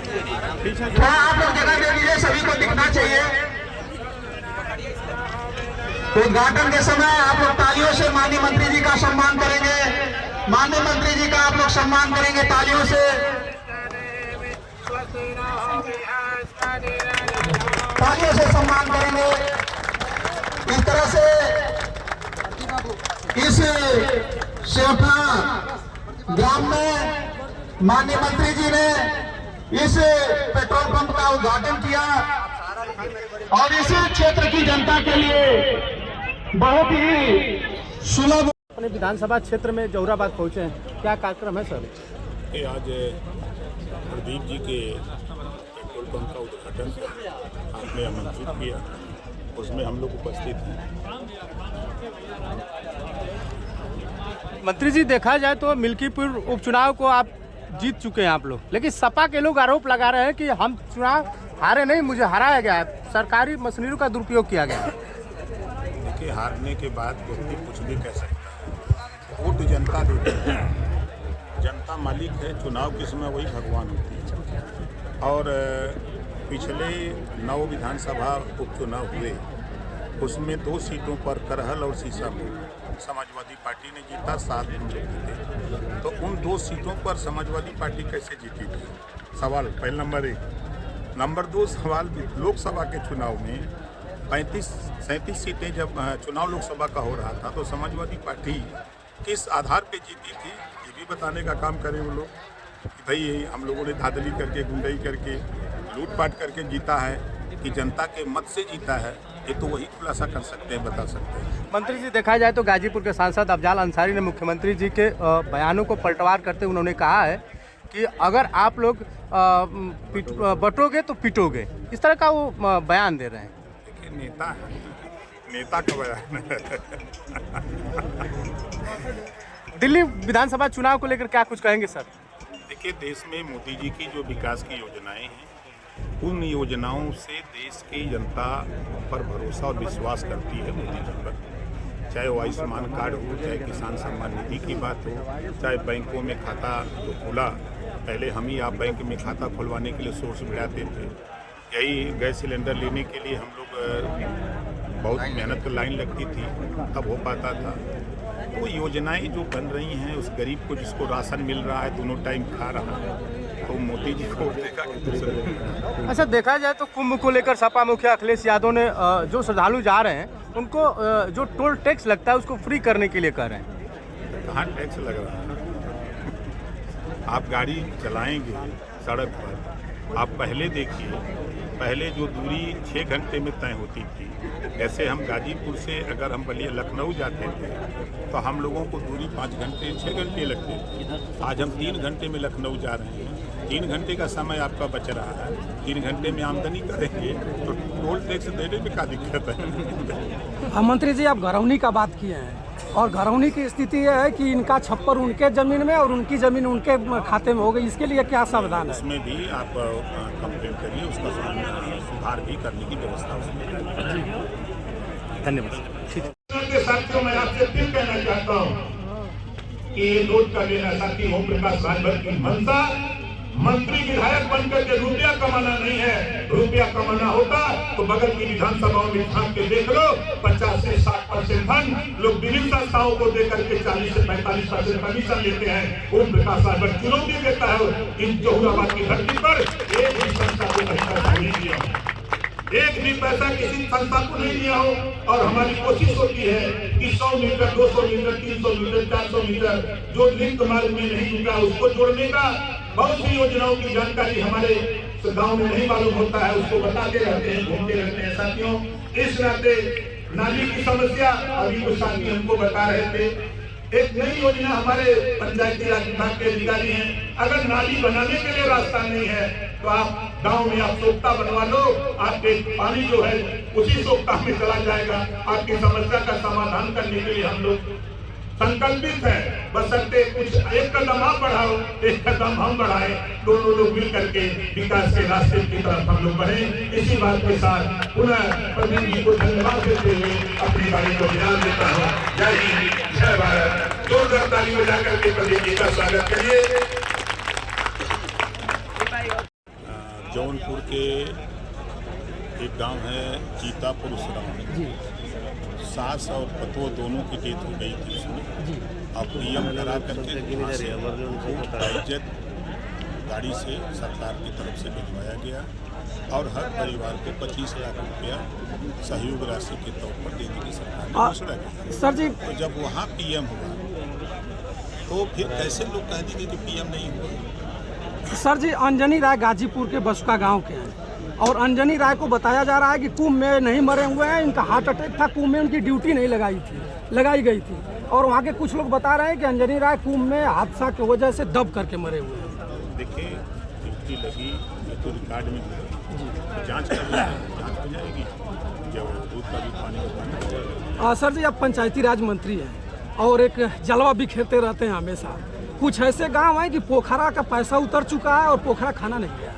थोड़ा आप लोग जगह दे दीजिए, सभी को दिखना चाहिए। उद्घाटन के समय आप लोग तालियों से माननीय मंत्री जी का सम्मान करेंगे। माननीय मंत्री जी का आप लोग सम्मान करेंगे तालियों से। तालियों से सम्मान करेंगे। इस तरह से इस सेवठा ग्राम में माननीय मंत्री जी ने इस पेट्रोल पंप का उद्घाटन किया और इस क्षेत्र की जनता के लिए बहुत ही सुलभ। अपने विधानसभा क्षेत्र में जौहराबाद पहुंचे हैं, क्या कार्यक्रम है सर? आज प्रदीप जी के पेट्रोल पंप का उद्घाटन आपने आमंत्रित किया, उसमें हम लोग उपस्थित हैं। मंत्री जी, देखा जाए तो मिल्कीपुर उपचुनाव को आप जीत चुके हैं आप लोग, लेकिन सपा के लोग आरोप लगा रहे हैं कि हम चुनाव हारे नहीं, मुझे हराया गया है, सरकारी मशीनरी का दुरुपयोग किया गया है। देखिए, हारने के बाद व्यक्ति कुछ भी कह सकता है। वोट जनता देती है, जनता मालिक है, चुनाव के समय वही भगवान होती है। और पिछले 9 विधानसभा उपचुनाव हुए, उसमें 2 सीटों पर करहल और सीसापुर समाजवादी पार्टी ने जीता, 7 हम लोग जीते। तो उन 2 सीटों पर समाजवादी पार्टी कैसे जीती थी? सवाल पहले नंबर 1। नंबर 2 सवाल, लोकसभा के चुनाव में 35-37 सीटें जब चुनाव लोकसभा का हो रहा था तो समाजवादी पार्टी किस आधार पे जीती थी, ये भी बताने का काम करें वो लोग कि भाई हम लोगों ने धांधली करके, गुंडई करके, लूटपाट करके जीता है कि जनता के मत से जीता है, ये तो वही खुलासा कर सकते हैं, बता सकते हैं। मंत्री जी, देखा जाए तो गाजीपुर के सांसद अफजाल अंसारी ने मुख्यमंत्री जी के बयानों को पलटवार करते हुए उन्होंने कहा है कि अगर आप लोग बटोगे तो पिटोगे, इस तरह का वो बयान दे रहे हैं। देखिए, नेता है, नेता का बयान दिल्ली विधानसभा चुनाव को लेकर क्या कुछ कहेंगे सर? देखिए, देश में मोदी जी की जो विकास की योजनाएं हैं, उन योजनाओं से देश की जनता पर भरोसा और विश्वास करती है मोदी जी पर। चाहे वो आयुष्मान कार्ड हो, चाहे किसान सम्मान निधि की बात हो, चाहे बैंकों में खाता जो खुला, पहले हम ही आप बैंक में खाता खुलवाने के लिए सोर्स बढ़ाते थे। यही गैस सिलेंडर लेने के लिए हम लोग बहुत मेहनत की लाइन लगती थी, तब हो पाता था। तो योजनाएं जो बन रही हैं, उस गरीब को जिसको राशन मिल रहा है, दोनों टाइम खा रहा है, तो मोदी जी को देखा कि दूसरे। अच्छा, देखा जाए तो कुंभ को लेकर सपा मुखिया अखिलेश यादव ने जो श्रद्धालु जा रहे हैं उनको जो टोल टैक्स लगता है उसको फ्री करने के लिए कह रहे हैं। कहाँ टैक्स लग रहा है? आप गाड़ी चलाएंगे सड़क पर, आप पहले देखिए, पहले जो दूरी 6 घंटे में तय होती थी, ऐसे हम गाजीपुर से अगर हम बलिया लखनऊ जाते थे तो हम लोगों को दूरी 5 घंटे 6 घंटे लगते थे। आज हम 3 घंटे में लखनऊ जा रहे हैं। 3 घंटे का समय आपका बच रहा है, 3 घंटे में आमदनी करेंगे तो टोल टैक्स देने में क्या दिक्कत है? मंत्री जी, आप घरौनी का बात किए हैं और घरौनी की स्थिति यह है कि इनका छप्पर उनके जमीन में और उनकी जमीन उनके खाते में हो गई, इसके लिए क्या समाधान है? उसमें भी आप कंप्लेंट करिए, उसका सुधार भी करने की व्यवस्था उसमें है। धन्यवाद। साथियों, मैं आपसे फिर कहना चाहता हूँ कि ये नोट का लेना साथी ओम प्रकाश राजभर की मंशा मंत्री विधायक बनकर के रुपया कमाना नहीं है। रुपया कमाना होता तो बगल की विधानसभाओं में झांक के देख लो, 50 से 60% फंड लोग विभिन्न संस्थाओं को देकर के 40 से 45% कमीशन लेते हैं। ओम प्रकाश राजभर चुनौती देता है इन जौहराबाद की धरती पर एक भी संस्था को नहीं दिया, एक भी पैसा किसी संस्था को नहीं दिया हो। और हमारी कोशिश होती है कि 100 मीटर, 200 मीटर, 300 मीटर, 400 मीटर जो लिंक मार्ग में नहीं जुटा उसको जोड़ने का। बहुत सी योजनाओं की जानकारी हमारे गांव में नहीं मालूम होता है, उसको बताते रहते हैं, घूमते रहते हैं। साथियों, इस नाते नाली की समस्या अभी कुछ साथी हमको बता रहे थे, एक नई योजना हमारे पंचायती राज विभाग के अधिकारी हैं, अगर नाली बनाने के लिए रास्ता नहीं है तो आप गांव में आप सोखता बनवा लो, आपके पानी जो है उसी सोखता में चला जाएगा। आपकी समस्या का समाधान करने के लिए हम लोग संकल्पित है। बशर्ते कुछ एक कदम आप बढ़ाओ, एक कदम हम बढ़ाएं, दोनों लोग मिल करके विकास के रास्ते की तरफ हम लोग बढ़े। इसी बात के साथ पुनः प्रदीप जी को धन्यवाद देते हुए अपनी गाड़ी को विराम देता हूँ। जय हिंद, जय भारत। जोरदार ताली बजा करके प्रदीप जी का स्वागत करिए। जौनपुर के एक गांव है जीतापुर उसराव, जी सास और पतोह दोनों की डेथ हो गई थी उसमें। अब पीएम करा करके वहाँ से खूब बाइज्जत गाड़ी से सरकार की तरफ से भिजवाया गया और हर परिवार को 25 लाख रुपया सहयोग राशि के तौर पर देने की सरकार ने घोषणा की। सर जी, तो जब वहाँ पीएम हुआ तो फिर कैसे लोग कह देंगे कि पीएम नहीं हुआ? सर जी, अंजनी राय गाजीपुर के बसुका गांव के हैं और अंजनी राय को बताया जा रहा है कि कुंभ में नहीं मरे हुए हैं, इनका हार्ट अटैक था, कुंभ में उनकी ड्यूटी नहीं लगाई गई थी। और वहाँ के कुछ लोग बता रहे हैं कि अंजनी राय कुंभ में हादसा की वजह से दब करके मरे हुए हैं। देखिए, ड्यूटी लगी ये तो रिकॉर्ड में लगी, जांच हो जाएगी, जब दूध का भी पानी का पानी हो जाएगा। सर जी, आप पंचायती राज मंत्री हैं और एक जलवा बिखेरते रहते हैं हमेशा। कुछ ऐसे गांव हैं कि पोखरा का पैसा उतर चुका है और पोखरा खाना नहीं गया।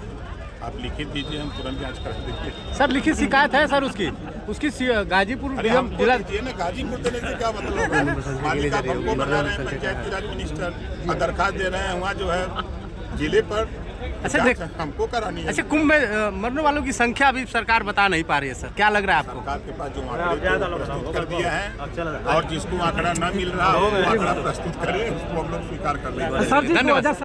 आप लिखित दीजिए, हम तुरंत जांच कर देंगे। सर लिखित शिकायत है सर उसकी गाजीपुर अरे हमको दीजिए ना, गाजीपुर देने से क्या मतलब है? मालिक आप हमको बता रहे हैं पंचायती राज मिनिस्टर और दरखास्त दे रहे हैं वहाँ जो है जिले पर। अच्छा, जांच हमको करानी है। अच्छा, कुंभ में मरने वालों की संख्या अभी सरकार बता नहीं पा रही है सर, क्या लग रहा है आपको? सरकार के पास जो आंकड़े प्रस्तुत कर दिया है और जिसको आंकड़ा न मिल रहा हो वो आंकड़ा प्रस्तुत करे, उसको हम लोग स्वीकार कर लेंगे। सर जी, धन्यवाद।